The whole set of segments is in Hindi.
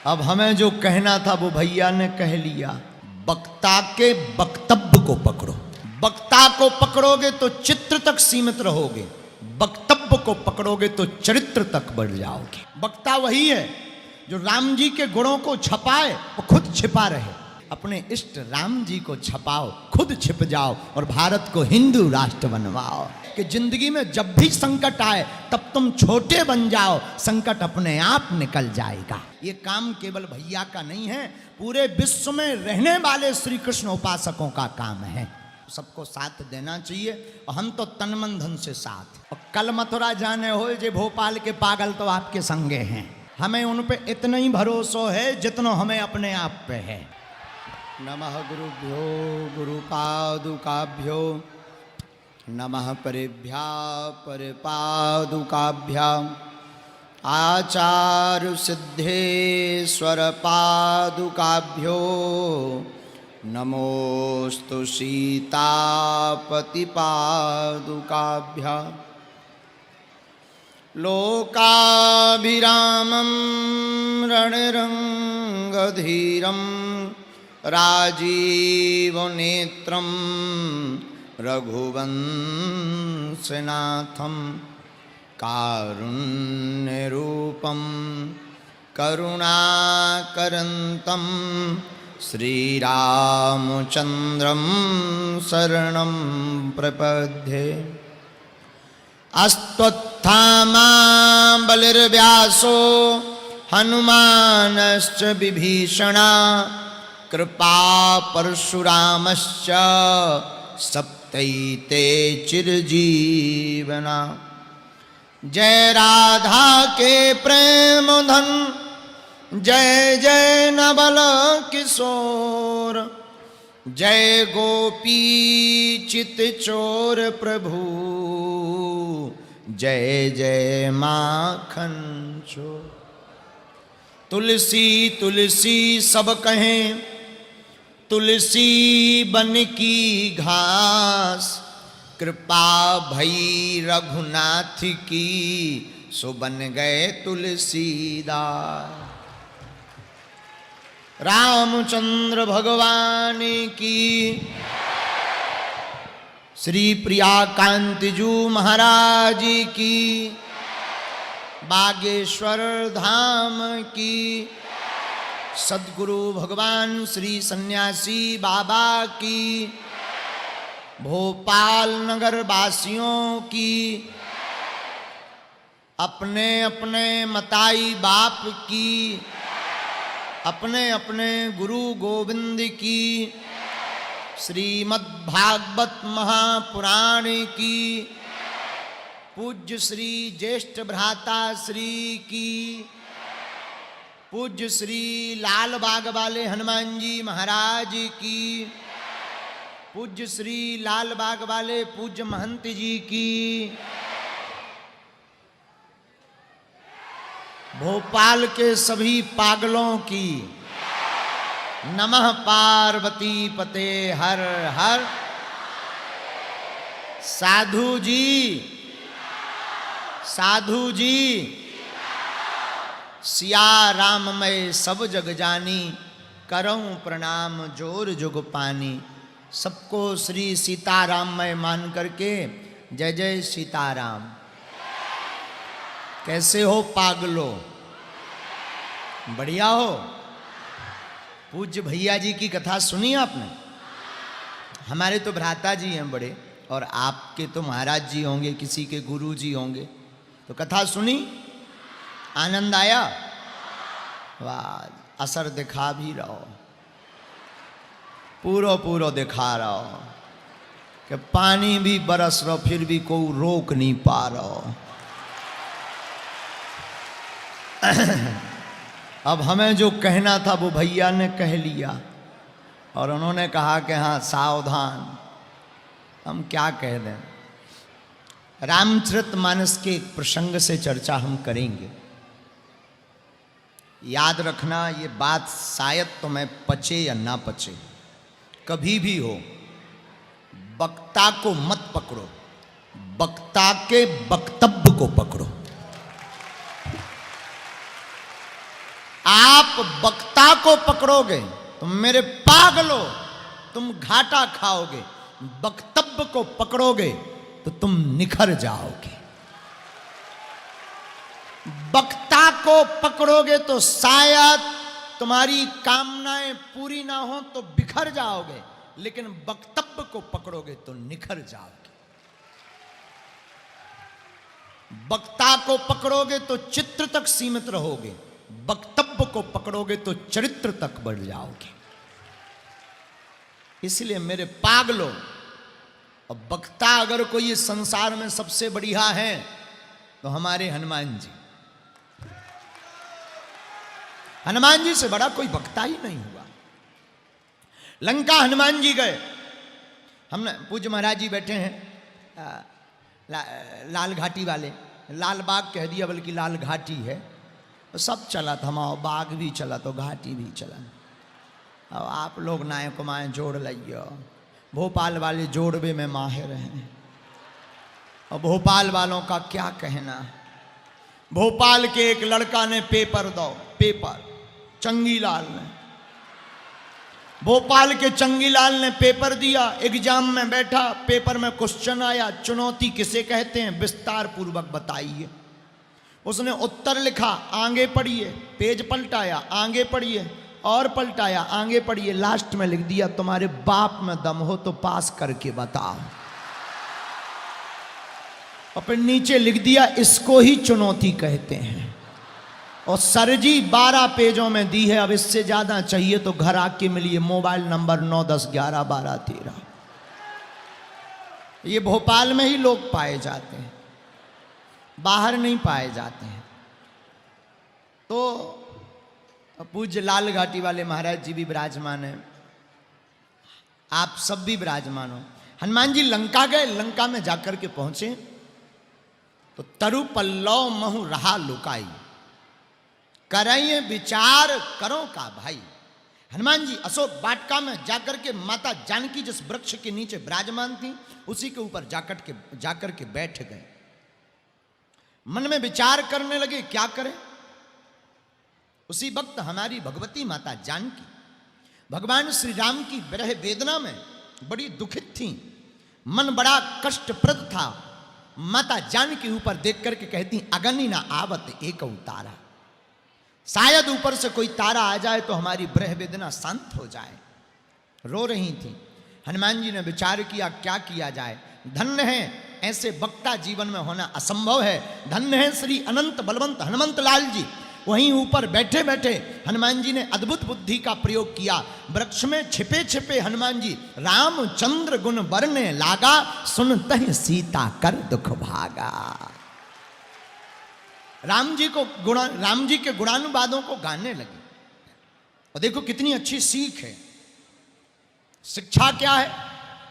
अब हमें जो कहना था वो भैया ने कह लिया। वक्ता के वक्तव्य को पकड़ो। वक्ता को पकड़ोगे तो चित्र तक सीमित रहोगे, वक्तव्य को पकड़ोगे तो चरित्र तक बढ़ जाओगे। वक्ता वही है जो राम जी के गुणों को छपाए और खुद छिपा रहे। अपने इष्ट राम जी को छपाओ, खुद छिप जाओ और भारत को हिंदू राष्ट्र बनवाओ। कि जिंदगी में जब भी संकट आए तब तुम छोटे बन जाओ, संकट अपने आप निकल जाएगा। ये काम केवल भैया का नहीं है, पूरे विश्व में रहने वाले श्री कृष्ण उपासकों का काम है। सबको साथ देना चाहिए और हम तो तन मन धन से साथ। और कल मथुरा जाने हो जे भोपाल के पागल तो आपके संगे हैं। हमें उन पे इतना ही भरोसा है जितना हमें अपने आप पे है। नमः गुरुभ्यो गुरुपादुकाभ्यो नमः परेभ्या परपादुकाभ्याम आचार्य सिद्धेश्वर पादुकाभ्यो नमोस्तु सीतापति पादुकाभ्याम। लोकाभिरामं रणरंगधीरं राजीवनेत्रं रघुवंशनाथं कारुण्यरूपं करुणाकरन्तं श्रीरामचन्द्रं शरणं प्रपद्ये। अश्वत्थामा बलिर्व्यासो हनुमानश्च विभीषणा कृपा परशुरामश्च सप्तैते चिरजीवना। जय राधा के प्रेम धन जय जय नवल किशोर, जय गोपी चित चोर प्रभु जय जय माखन चोर। तुलसी तुलसी सब कहें तुलसी बन की घास, कृपा भई रघुनाथ की सो बन गए तुलसीदास। रामचंद्र भगवान की, श्री प्रिया कांतिजू महाराज की, बागेश्वर धाम की, सद्गुरु भगवान श्री सन्यासी बाबा की, भोपाल नगर वासियों की, अपने अपने मताई बाप की, अपने अपने गुरु गोविंद की, श्रीमद् भागवत महापुराण की, पूज्य श्री ज्येष्ठ भ्राता श्री की, पूज्य श्री लाल बाग वाले हनुमान जी महाराज की, पूज्य श्री लाल बाग वाले पूज्य महंत जी की, भोपाल के सभी पागलों की, नमः पार्वती पते हर हर। साधु जी साधु जी सिया राम मैं सब जग जानी, करऊं प्रणाम जोर जुग पानी। सबको श्री सीताराम मैं मान करके जय जय सीताराम। कैसे हो पागलो? बढ़िया हो? पूज्य भैया जी की कथा सुनी आपने? हमारे तो भ्राता जी हैं बड़े, और आपके तो महाराज जी होंगे, किसी के गुरु जी होंगे। तो कथा सुनी, आनंद आया? वाह, असर दिखा भी रहो, पूरो पूरो दिखा रहो कि पानी भी बरस रहो फिर भी कोई रोक नहीं पा रहो। अब हमें जो कहना था वो भैया ने कह लिया, और उन्होंने कहा कि हाँ सावधान। हम क्या कह दें? रामचरितमानस के एक प्रसंग से चर्चा हम करेंगे। याद रखना, ये बात शायद तुम्हें पचे या ना पचे, कभी भी हो, वक्ता को मत पकड़ो, वक्ता के वक्तव्य को पकड़ो। आप वक्ता को पकड़ोगे तो मेरे पागलो तुम घाटा खाओगे, वक्तव्य को पकड़ोगे तो तुम निखर जाओगे। वक्ता को पकड़ोगे तो शायद तुम्हारी कामनाएं पूरी ना हो तो बिखर जाओगे, लेकिन वक्तव्य को पकड़ोगे तो निखर जाओगे। वक्ता को पकड़ोगे तो चित्र तक सीमित रहोगे, वक्तव्य को पकड़ोगे तो चरित्र तक बढ़ जाओगे। इसलिए मेरे पागलों, अब वक्ता अगर कोई इस संसार में सबसे बढ़िया है तो हमारे हनुमान जी। हनुमान जी से बड़ा कोई वक्ता ही नहीं हुआ। लंका हनुमान जी गए, हमने पूज्य महाराज जी बैठे हैं लाल घाटी वाले, लाल बाग कह दिया बल्कि लाल घाटी है, तो सब चला था, हमारा बाग भी चला तो घाटी भी चला। अब आप लोग नाय कुमाएँ जोड़ लियो, भोपाल वाले जोड़वे में माहिर हैं। और भोपाल वालों का क्या कहना, भोपाल के एक लड़का ने पेपर चंगीलाल ने, भोपाल के चंगीलाल ने पेपर दिया, एग्जाम में बैठा, पेपर में क्वेश्चन आया, चुनौती किसे कहते हैं विस्तार पूर्वक बताइए। उसने उत्तर लिखा, आगे पढ़िए, पेज पलटाया, आगे पढ़िए और पलटाया, आगे पढ़िए, लास्ट में लिख दिया तुम्हारे बाप में दम हो तो पास करके बताओ। और फिर नीचे लिख दिया इसको ही चुनौती कहते हैं। और सर जी 12 पेजों में दी है, अब इससे ज्यादा चाहिए तो घर आके मिलिए, मोबाइल नंबर 9 10 11 12 13। ये भोपाल में ही लोग पाए जाते हैं, बाहर नहीं पाए जाते हैं। तो पूज्य लाल घाटी वाले महाराज जी भी विराजमान है, आप सब भी विराजमान हो। हनुमान जी लंका गए, लंका में जाकर के पहुंचे तो तरु पल्लव महु रहा लुकाई, कराइए विचार करो का भाई। हनुमान जी अशोक वाटिका में जाकर के माता जानकी जिस वृक्ष के नीचे विराजमान थी उसी के ऊपर जाकर के बैठ गए। मन में विचार करने लगे क्या करें। उसी वक्त हमारी भगवती माता जानकी भगवान श्री राम की विरह वेदना में बड़ी दुखित थी, मन बड़ा कष्टप्रद था। माता जानकी ऊपर देख करके कहती अगनी ना आवत एक तारा, शायद ऊपर से कोई तारा आ जाए तो हमारी विरह वेदना शांत हो जाए। रो रही थी। हनुमान जी ने विचार किया क्या किया जाए। धन्य है ऐसे वक्ता जीवन में होना असंभव है। धन्य है श्री अनंत बलवंत हनुमंत लाल जी, वहीं ऊपर बैठे बैठे हनुमान जी ने अद्भुत बुद्धि का प्रयोग किया। वृक्ष में छिपे छिपे हनुमान जी रामचंद्र गुण बरने लागा, सुनते सीता कर दुख भागा। राम जी के गुणानुवादों को गाने लगे। और देखो कितनी अच्छी सीख है। शिक्षा क्या है?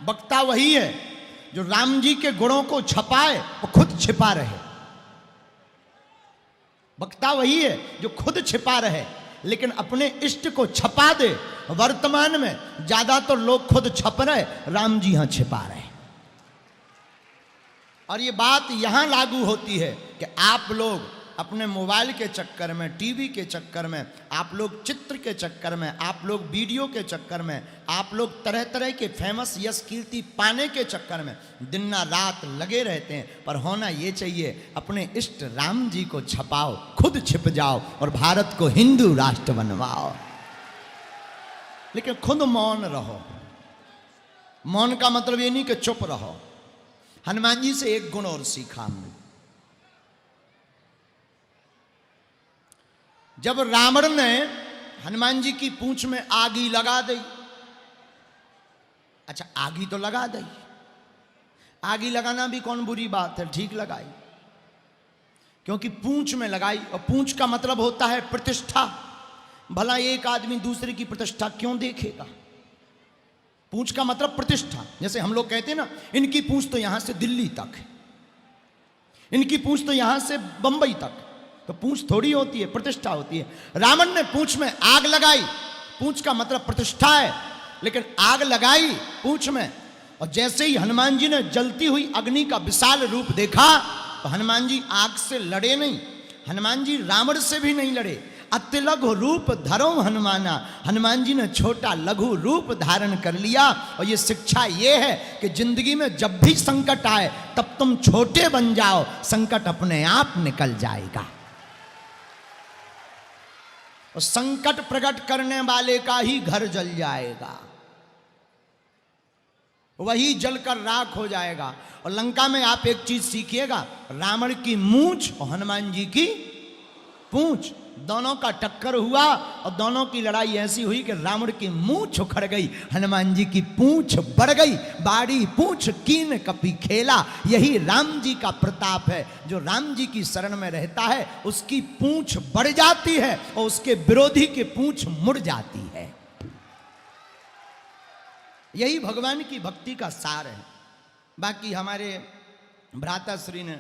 वक्ता वही है जो राम जी के गुणों को छपाए और खुद छिपा रहे। वक्ता वही है जो खुद छिपा रहे लेकिन अपने इष्ट को छपा दे। वर्तमान में ज्यादातर लोग खुद छप रहे, राम जी यहां छिपा रहे। और ये बात यहां लागू होती है कि आप लोग अपने मोबाइल के चक्कर में, टीवी के चक्कर में, आप लोग चित्र के चक्कर में, आप लोग वीडियो के चक्कर में, आप लोग तरह तरह के फेमस यश कीर्ति पाने के चक्कर में दिन रात लगे रहते हैं। पर होना ये चाहिए अपने इष्ट राम जी को छपाओ, खुद छिप जाओ और भारत को हिंदू राष्ट्र बनवाओ। लेकिन खुद मौन रहो। मौन का मतलब ये नहीं कि चुप रहो। हनुमान जी से एक गुण और सीखा हमने। जब रावण ने हनुमान जी की पूंछ में आगी लगा दी, अच्छा आगी तो लगा दी, आगी लगाना भी कौन बुरी बात है, ठीक लगाई, क्योंकि पूंछ में लगाई। और पूंछ का मतलब होता है प्रतिष्ठा। भला एक आदमी दूसरे की प्रतिष्ठा क्यों देखेगा? पूंछ का मतलब प्रतिष्ठा। जैसे हम लोग कहते हैं ना, इनकी पूंछ तो यहां से दिल्ली तक है, इनकी पूंछ तो यहां से बंबई तक। तो पूंछ थोड़ी होती है, प्रतिष्ठा होती है। रावण ने पूंछ में आग लगाई, पूंछ का मतलब प्रतिष्ठा है, लेकिन आग लगाई पूंछ में। और जैसे ही हनुमान जी ने जलती हुई अग्नि का विशाल रूप देखा तो हनुमान जी आग से लड़े नहीं, हनुमान जी रावण से भी नहीं लड़े, अति लघु रूप धरो हनुमाना। हनुमान जी ने छोटा लघु रूप धारण कर लिया। और ये शिक्षा ये है कि जिंदगी में जब भी संकट आए तब तुम छोटे बन जाओ, संकट अपने आप निकल जाएगा। और संकट प्रकट करने वाले का ही घर जल जाएगा, वही जलकर राख हो जाएगा। और लंका में आप एक चीज सीखिएगा, रावण की मूंछ और हनुमान जी की पूंछ, दोनों का टक्कर हुआ और दोनों की लड़ाई ऐसी हुई कि रावण की मूंछ उखड़ गई, हनुमान जी की पूंछ बढ़ गई। बाड़ी पूंछ कीन कपी खेला, यही राम जी का प्रताप है। जो राम जी की शरण में रहता है उसकी पूंछ बढ़ जाती है और उसके विरोधी की पूंछ मुड़ जाती है। यही भगवान की भक्ति का सार है। बाकी हमारे भ्राताश्री ने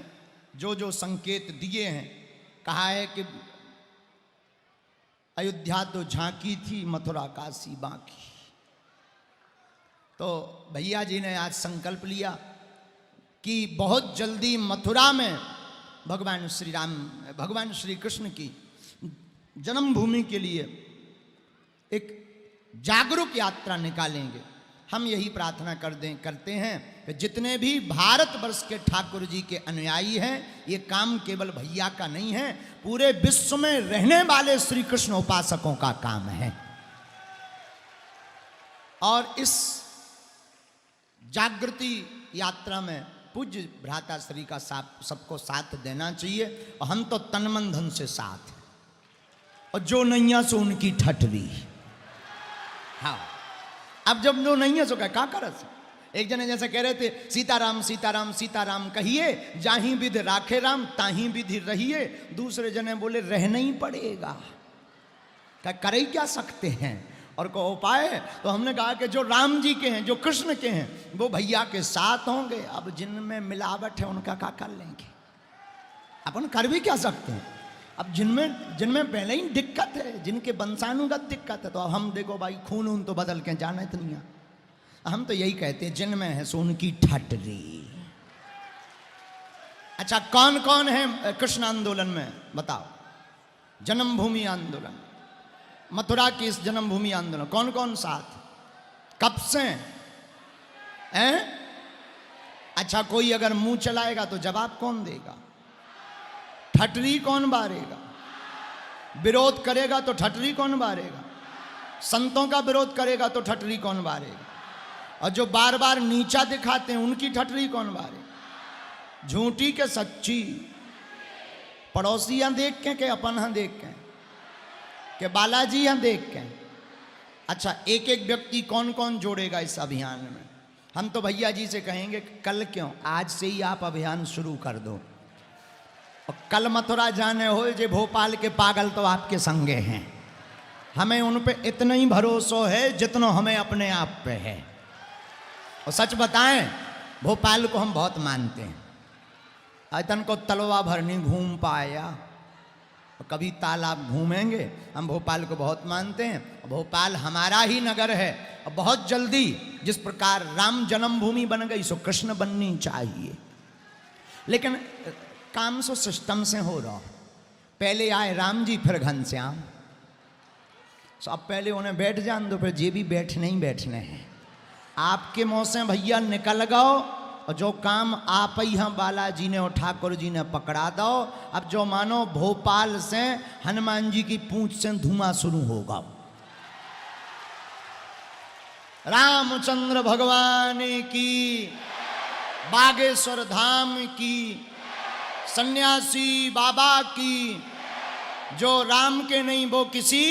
जो जो संकेत दिए हैं, कहा है कि अयोध्या तो झांकी थी, मथुरा काशी बाकी। तो भैया जी ने आज संकल्प लिया कि बहुत जल्दी मथुरा में भगवान श्री कृष्ण की जन्मभूमि के लिए एक जागरूक यात्रा निकालेंगे। हम यही प्रार्थना करते हैं कि जितने भी भारतवर्ष के ठाकुर जी के अनुयायी हैं, ये काम केवल भैया का नहीं है, पूरे विश्व में रहने वाले श्री कृष्ण उपासकों का काम है। और इस जागृति यात्रा में पूज्य भ्राताश्री का सबको साथ देना चाहिए। और हम तो तन मन धन से साथ, और जो नैया सो उनकी ठठरी। हाँ, अब जब नो नहीं है सो क्या करस। एक जने जैसे कह रहे थे, सीताराम सीताराम सीताराम कहिए, जाही विधि राखे राम ताही विधि रहिए। दूसरे जने बोले रहना ही पड़ेगा, क्या करे क्या सकते हैं और को उपाय। तो हमने कहा कि जो राम जी के हैं, जो कृष्ण के हैं, वो भैया के साथ होंगे। अब जिनमें मिलावट है उनका क्या कर लेंगे, अपन कर भी क्या सकते हैं। अब जिनमें पहले ही दिक्कत है, जिनके वंशानुगत दिक्कत है, तो अब हम देखो भाई खून ऊन तो बदल के जाना इतनी। हम तो यही कहते हैं जिनमें है सो उनकी ठटरी। अच्छा, कौन कौन है कृष्ण आंदोलन में बताओ। जन्मभूमि आंदोलन, मथुरा की इस जन्मभूमि आंदोलन कौन कौन साथ, कब से हैं? अच्छा, कोई अगर मुंह चलाएगा तो जवाब कौन देगा, ठटरी कौन बारेगा, विरोध करेगा तो ठटरी कौन बारेगा, संतों का विरोध करेगा तो ठटरी कौन बारेगा, और जो बार बार नीचा दिखाते हैं उनकी ठटरी कौन बारेगा। झूठी के सच्ची, पड़ोसी यहाँ देख के अपन यहाँ देख के बालाजी यहाँ देख के। अच्छा, एक एक व्यक्ति कौन कौन जोड़ेगा इस अभियान में। हम तो भैया जी से कहेंगे कल क्यों, आज से ही आप अभियान शुरू कर दो। और कल मथुरा जाने हो जे भोपाल के पागल तो आपके संगे हैं। हमें उन पे इतना ही भरोसा है जितना हमें अपने आप पे है। और सच बताएं, भोपाल को हम बहुत मानते हैं। अतन को तलवा भर नहीं घूम पाया, और कभी तालाब घूमेंगे। हम भोपाल को बहुत मानते हैं, भोपाल हमारा ही नगर है। और बहुत जल्दी जिस प्रकार राम जन्मभूमि बन गई सो कृष्ण बननी चाहिए। लेकिन काम सो सिस्टम से हो रहा। पहले आए राम जी, फिर घनश्याम। सो अब पहले उन्हें बैठ जान दो, फिर ये भी बैठने ही बैठने हैं। आपके मुंह से भैया निकल गओ, और जो काम आप ही हम बालाजी ने और ठाकुर जी ने पकड़ा दो। अब जो मानो भोपाल से हनुमान जी की पूंछ से धुआं शुरू होगा। रामचंद्र भगवान की, बागेश्वर धाम की, सन्यासी बाबा की। जो राम के नहीं वो किसी,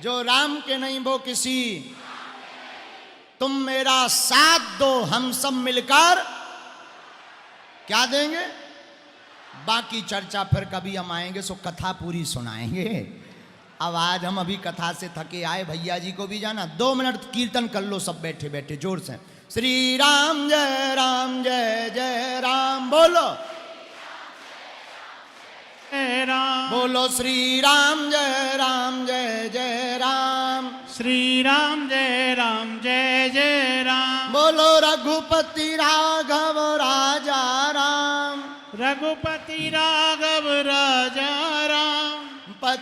जो राम के नहीं वो किसी। तुम मेरा साथ दो, हम सब मिलकर क्या देंगे। बाकी चर्चा फिर कभी हम आएंगे सो कथा पूरी सुनाएंगे। अब आज हम अभी कथा से थके आए, भैया जी को भी जाना। 2 मिनट कीर्तन कर लो सब बैठे बैठे जोर से। श्री राम जय जय राम बोलो, राम बोलो श्री राम जय जय राम, श्री राम जय जय राम। बोलो रघुपति राघव राजा राम, रघुपति राघव राजा राम।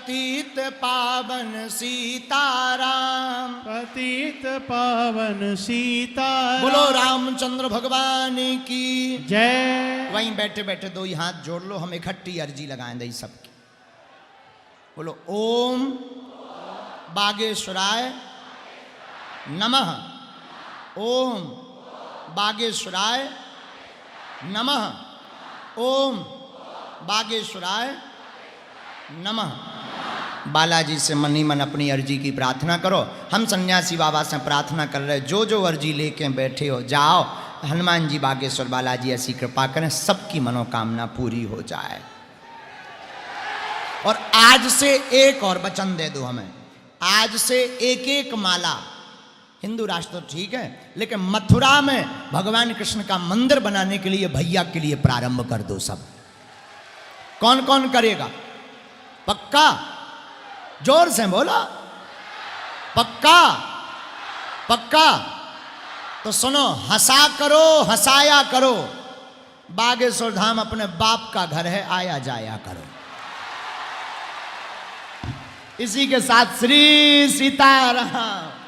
पतित पावन सीताराम। पतित पावन सीता बोलो रामचंद्र भगवान की जय। वहीं बैठे बैठे दो ही हाथ जोड़ लो, हम इकट्ठी अर्जी लगाएं दई सबकी। बोलो ओम बागेश्वराय नमः। ओम बागेश्वराय नमः। ओम बागेश्वराय नमः। बालाजी से मन ही मन अपनी अर्जी की प्रार्थना करो। हम सन्यासी बाबा से प्रार्थना कर रहे, जो जो अर्जी लेके बैठे हो जाओ, हनुमान जी बागेश्वर बालाजी ऐसी कृपा करें, सबकी मनोकामना पूरी हो जाए। और आज से एक और वचन दे दो हमें, आज से एक एक माला, हिंदू राष्ट्र तो ठीक है, लेकिन मथुरा में भगवान कृष्ण का मंदिर बनाने के लिए भैया के लिए प्रारंभ कर दो सब। कौन कौन करेगा? पक्का? जोर से बोला पक्का? पक्का? तो सुनो, हंसा करो, हंसाया करो। बागेश्वर धाम अपने बाप का घर है, आया जाया करो। इसी के साथ श्री सीताराम।